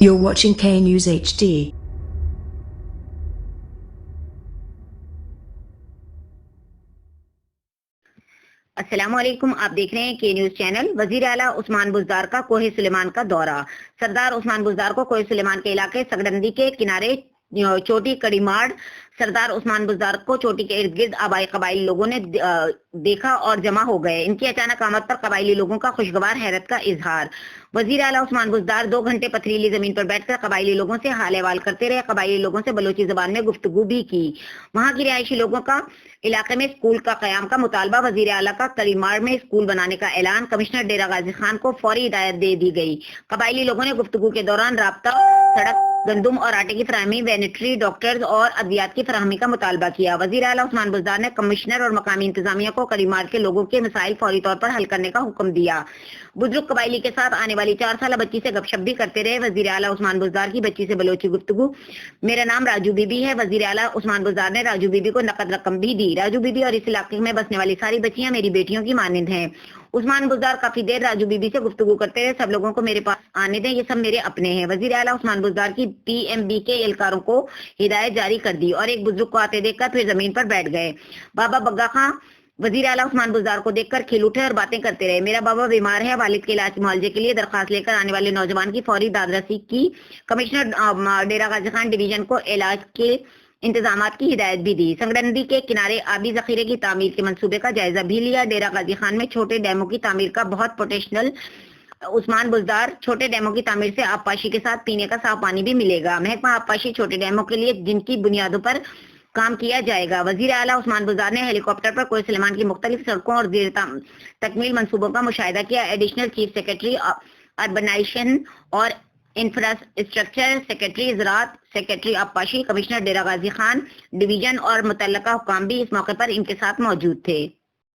You're watching K News HD. السلام علیکم، آپ دیکھ رہے ہیں کے نیوز چینل۔ وزیر اعلیٰ عثمان بزدار کا کوہ سلیمان کا دورہ۔ سردار عثمان بزدار کو کوہ سلیمان کے علاقے سگڈندی کے کنارے چوٹی کڑی ماڑ سردار عثمان بزدار کو چوٹی کے ارد گرد آبائی قبائلی لوگوں نے دیکھا اور جمع ہو گئے۔ ان کی اچانک آمد پر قبائلی لوگوں کا خوشگوار حیرت کا اظہار۔ وزیر اعلیٰ عثمان بزدار 2 گھنٹے پتھریلی زمین پر بیٹھ کر قبائلی لوگوں سے حال احوال کرتے رہے۔ قبائلی لوگوں سے بلوچی زبان میں گفتگو بھی کی۔ وہاں کی رہائشی لوگوں کا علاقے میں اسکول کا قیام کا مطالبہ، وزیر اعلیٰ کا کریماڑ میں اسکول بنانے کا اعلان، کمشنر ڈیرہ غازی خان کو فوری ہدایت دے دی گئی۔ قبائلی لوگوں نے گفتگو کے دوران رابطہ، سڑک، گندم اور آٹے کی فراہمی، وینٹری، ڈاکٹرز اور ادویات کی فراہمی کا مطالبہ کیا۔ وزیر اعلیٰ عثمان بزدار نے کمشنر اور مقامی انتظامیہ کو کریماڑ کے لوگوں کے مسائل فوری طور پر حل کرنے کا حکم دیا۔ بزرگ قبائلی کے ساتھ آنے والی 4 سالہ بچی سے گپ شپ بھی کرتے رہے۔ وزیر اعلیٰ عثمان بزدار کی بچی سے بلوچی گفتگو: میرا نام راجو بی بی ہے۔ وزیر اعلیٰ عثمان بزدار نے راجو بی بی کو نقد رقم بھی دی۔ راجو بی بی اور اس علاقے میں بسنے والی ساری بچیاں میری بیٹیوں کی مانند ہیں۔ عثمان بزدار کافی دیر راجو بی بی سے گفتگو کرتے رہے۔ سب لوگوں کو میرے پاس آنے دیں، یہ سب میرے اپنے ہیں۔ وزیر اعلیٰ عثمان بزدار کی پی ایم بی کے اہلکاروں کو ہدایت جاری کر دی اور ایک بزرگ کو آتے دیکھ کر پھر زمین پر بیٹھ گئے۔ بابا بگا خان وزیر اعلیٰ عثمان بزدار کو دیکھ کر کھل اٹھے اور باتیں کرتے رہے۔ میرا بابا بیمار ہے، والد کے علاج معالجے کے لیے درخواست لے کر آنے والے نوجوان کی فوری دادرسی کی۔ کمشنر ڈیرہ غازی خان ڈویژن کو علاج کے انتظامات کی ہدایت بھی دی۔ سگڈندی کے کنارے آبی ذخیرے کی تعمیر کے منصوبے کا جائزہ بھی لیا۔ ڈیرہ غازی خان میں چھوٹے ڈیموں کی تعمیر کا بہت پوٹینشیل۔ عثمان بزدار: چھوٹے ڈیموں کی تعمیر سے آبپاشی کے ساتھ پینے کا صاف پانی بھی ملے گا۔ محکمہ آبپاشی چھوٹے ڈیموں کے لیے جن کی بنیادوں پر کام کیا جائے گا۔ وزیر اعلیٰ عثمان بزدار نے ہیلی کاپٹر پر کوہ سلیمان کی مختلف سڑکوں اور زیر تکمیل منصوبوں کا مشاہدہ کیا۔ ایڈیشنل چیف سیکرٹری اربنائزیشن اور انفراسٹرکچر، سیکرٹری زراعت، سیکرٹری آبپاشی، کمشنر ڈیرہ غازی خان ڈویژن اور متعلقہ حکام بھی اس موقع پر ان کے ساتھ موجود تھے۔